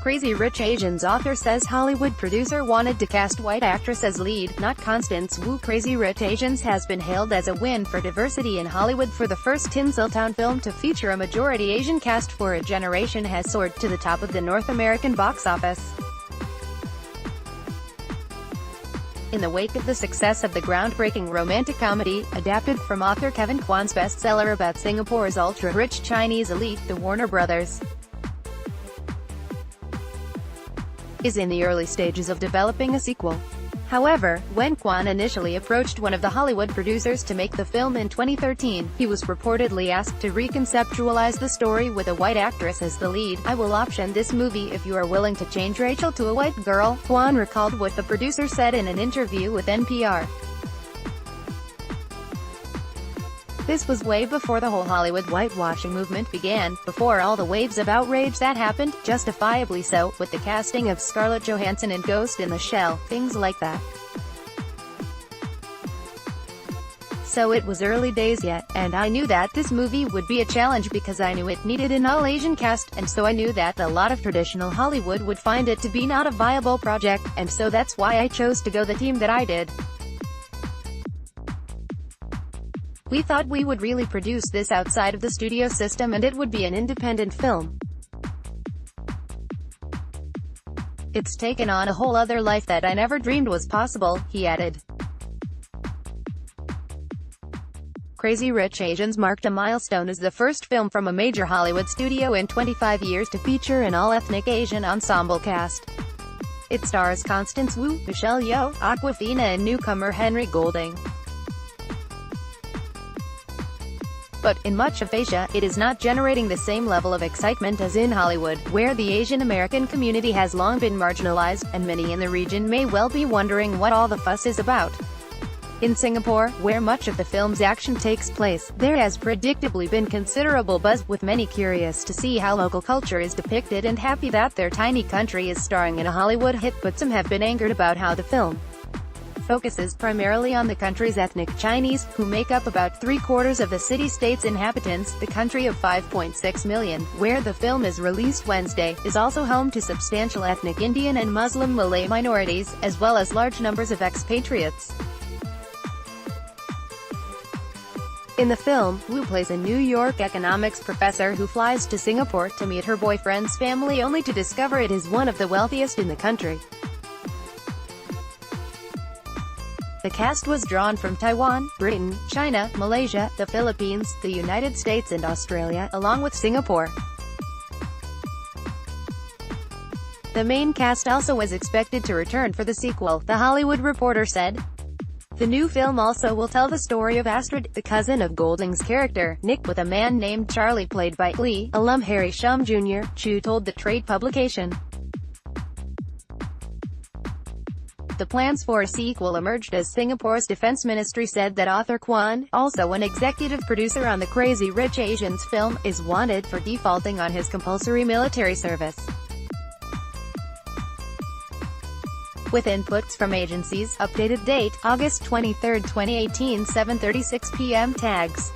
Crazy Rich Asians author says Hollywood producer wanted to cast white actress as lead, not Constance Wu. Crazy Rich Asians has been hailed as a win for diversity in Hollywood. For the first Tinseltown film to feature a majority Asian cast for a generation has soared to the top of the North American box office. In the wake of the success of the groundbreaking romantic comedy, adapted from author Kevin Kwan's bestseller about Singapore's ultra-rich Chinese elite, the Warner Bros. is in the early stages of developing a sequel. However, when Kwan initially approached one of the Hollywood producers to make the film in 2013, he was reportedly asked to reconceptualize the story with a white actress as the lead. "I will option this movie if you are willing to change Rachel to a white girl," Kwan recalled what the producer said in an interview with NPR. This was way before the whole Hollywood whitewashing movement began, before all the waves of outrage that happened, justifiably so, with the casting of Scarlett Johansson in Ghost in the Shell, things like that. So it was early days yet, and I knew that this movie would be a challenge because I knew it needed an all-Asian cast, and so I knew that a lot of traditional Hollywood would find it to be not a viable project, and so that's why I chose to go the team that I did. We thought we would really produce this outside of the studio system and it would be an independent film. It's taken on a whole other life that I never dreamed was possible," he added. Crazy Rich Asians marked a milestone as the first film from a major Hollywood studio in 25 years to feature an all-ethnic Asian ensemble cast. It stars Constance Wu, Michelle Yeoh, Awkwafina and newcomer Henry Golding. But, in much of Asia, it is not generating the same level of excitement as in Hollywood, where the Asian American community has long been marginalized, and many in the region may well be wondering what all the fuss is about. In Singapore, where much of the film's action takes place, there has predictably been considerable buzz, with many curious to see how local culture is depicted and happy that their tiny country is starring in a Hollywood hit, but some have been angered about how the film focuses primarily on the country's ethnic Chinese, who make up about three-quarters of the city-state's inhabitants. The country of 5.6 million, where the film is released Wednesday, is also home to substantial ethnic Indian and Muslim Malay minorities, as well as large numbers of expatriates. In the film, Wu plays a New York economics professor who flies to Singapore to meet her boyfriend's family only to discover it is one of the wealthiest in the country. The cast was drawn from Taiwan, Britain, China, Malaysia, the Philippines, the United States and Australia, along with Singapore. The main cast also is expected to return for the sequel, The Hollywood Reporter said. The new film also will tell the story of Astrid, the cousin of Golding's character, Nick, with a man named Charlie played by Lee alum Harry Shum Jr., Chu told the trade publication. The plans for a sequel emerged as Singapore's defense ministry said that author Kwan, also an executive producer on the Crazy Rich Asians film, is wanted for defaulting on his compulsory military service. With inputs from agencies, updated date, August 23, 2018, 7:36 p.m. Tags.